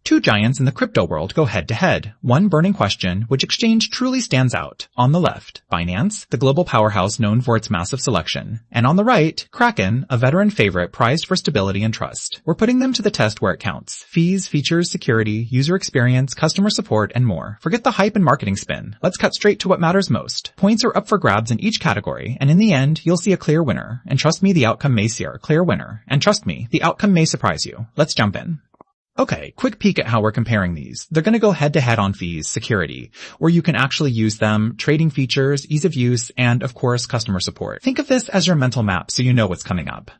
Two giants in the crypto world go head to head. One burning question, which exchange truly stands out? On the left, Binance, the global powerhouse known for its massive selection. And on the right, Kraken, a veteran favorite prized for stability and trust. We're putting them to the test where it counts. Fees, features, security, user experience, customer support, and more. Forget the hype and marketing spin. Let's cut straight to what matters most. Points are up for grabs in each category, and in the end, you'll see a clear winner. And trust me, the outcome may see a clear winner. And trust me, the outcome may surprise you. Let's jump in. Okay, quick peek at how we're comparing these. They're going to go head to head on fees, security, where you can actually use them, trading features, ease of use, and of course, customer support. Think of this as your mental map so you know what's coming up.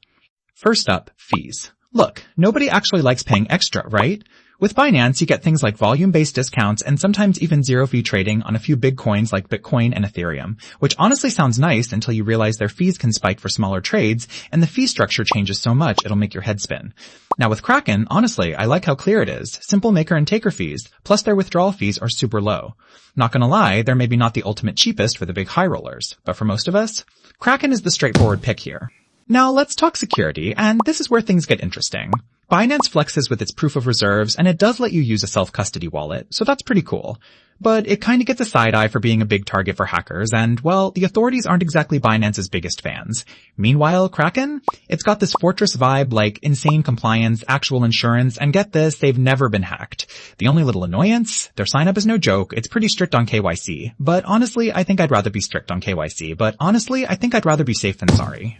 First up, fees. Look, nobody actually likes paying extra, right? With Binance, you get things like volume-based discounts and sometimes even zero-fee trading on a few big coins like Bitcoin and Ethereum, which honestly sounds nice until you realize their fees can spike for smaller trades, and the fee structure changes so much it'll make your head spin. Now with Kraken, honestly, I like how clear it is. Simple maker and taker fees, plus their withdrawal fees are super low. Not gonna lie, they're maybe not the ultimate cheapest for the big high rollers, but for most of us, Kraken is the straightforward pick here. Now let's talk security, and this is where things get interesting. Binance flexes with its proof of reserves, and it does let you use a self-custody wallet, so that's pretty cool. But it kinda gets a side eye for being a big target for hackers, and, well, the authorities aren't exactly Binance's biggest fans. Meanwhile, Kraken? It's got this fortress vibe like insane compliance, actual insurance, and get this, they've never been hacked. The only little annoyance? Their sign-up is no joke, it's pretty strict on KYC. But honestly, I think I'd rather be strict on KYC, but honestly, I think I'd rather be safe than sorry.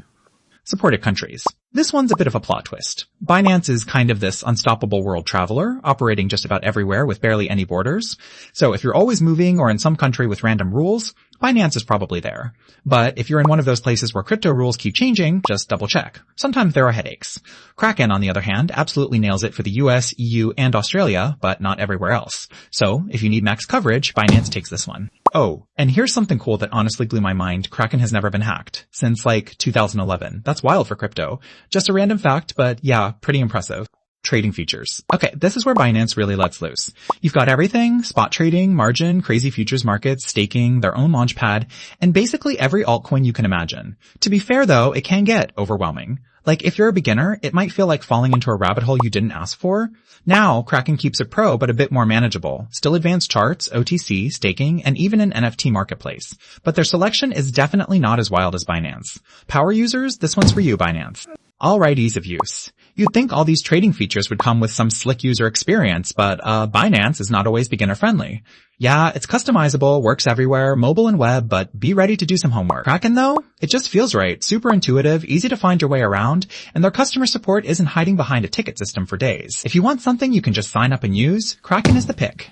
Supported countries. This one's a bit of a plot twist. Binance is kind of this unstoppable world traveler, operating just about everywhere with barely any borders. So if you're always moving or in some country with random rules, Binance is probably there. But if you're in one of those places where crypto rules keep changing, just double check. Sometimes there are headaches. Kraken, on the other hand, absolutely nails it for the US, EU, and Australia, but not everywhere else. So if you need max coverage, Binance takes this one. Oh, and here's something cool that honestly blew my mind. Kraken has never been hacked. Since like 2011. That's wild for crypto. Just a random fact, but yeah, pretty impressive. Trading features. Okay, this is where Binance really lets loose. You've got everything, spot trading, margin, crazy futures markets, staking, their own launchpad, and basically every altcoin you can imagine. To be fair though, it can get overwhelming. Like if you're a beginner, it might feel like falling into a rabbit hole you didn't ask for. Now, Kraken keeps it pro but a bit more manageable. Still advanced charts, OTC, staking, and even an NFT marketplace. But their selection is definitely not as wild as Binance. Power users, this one's for you, Binance. Alright, ease of use. You'd think all these trading features would come with some slick user experience, but Binance is not always beginner friendly. Yeah, it's customizable, works everywhere, mobile and web, but be ready to do some homework. Kraken though? It just feels right, super intuitive, easy to find your way around, and their customer support isn't hiding behind a ticket system for days. If you want something you can just sign up and use, Kraken is the pick.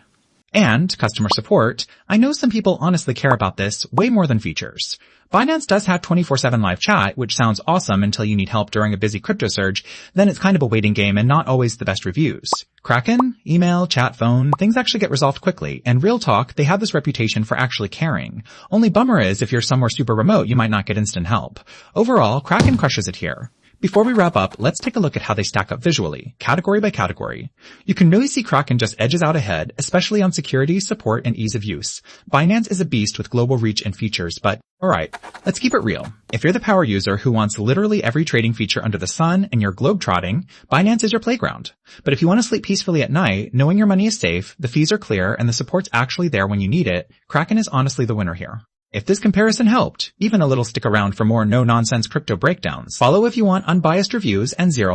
And customer support, I know some people honestly care about this way more than features. Binance does have 24/7 live chat, which sounds awesome until you need help during a busy crypto surge, then it's kind of a waiting game and not always the best reviews. Kraken, email, chat, phone, things actually get resolved quickly, and real talk, they have this reputation for actually caring. Only bummer is if you're somewhere super remote, you might not get instant help. Overall, Kraken crushes it here. Before we wrap up, let's take a look at how they stack up visually, category by category. You can really see Kraken just edges out ahead, especially on security, support, and ease of use. Binance is a beast with global reach and features, but alright, let's keep it real. If you're the power user who wants literally every trading feature under the sun and you're globetrotting, Binance is your playground. But if you want to sleep peacefully at night, knowing your money is safe, the fees are clear, and the support's actually there when you need it, Kraken is honestly the winner here. If this comparison helped, even a little stick around for more no-nonsense crypto breakdowns. Follow if you want unbiased reviews and zero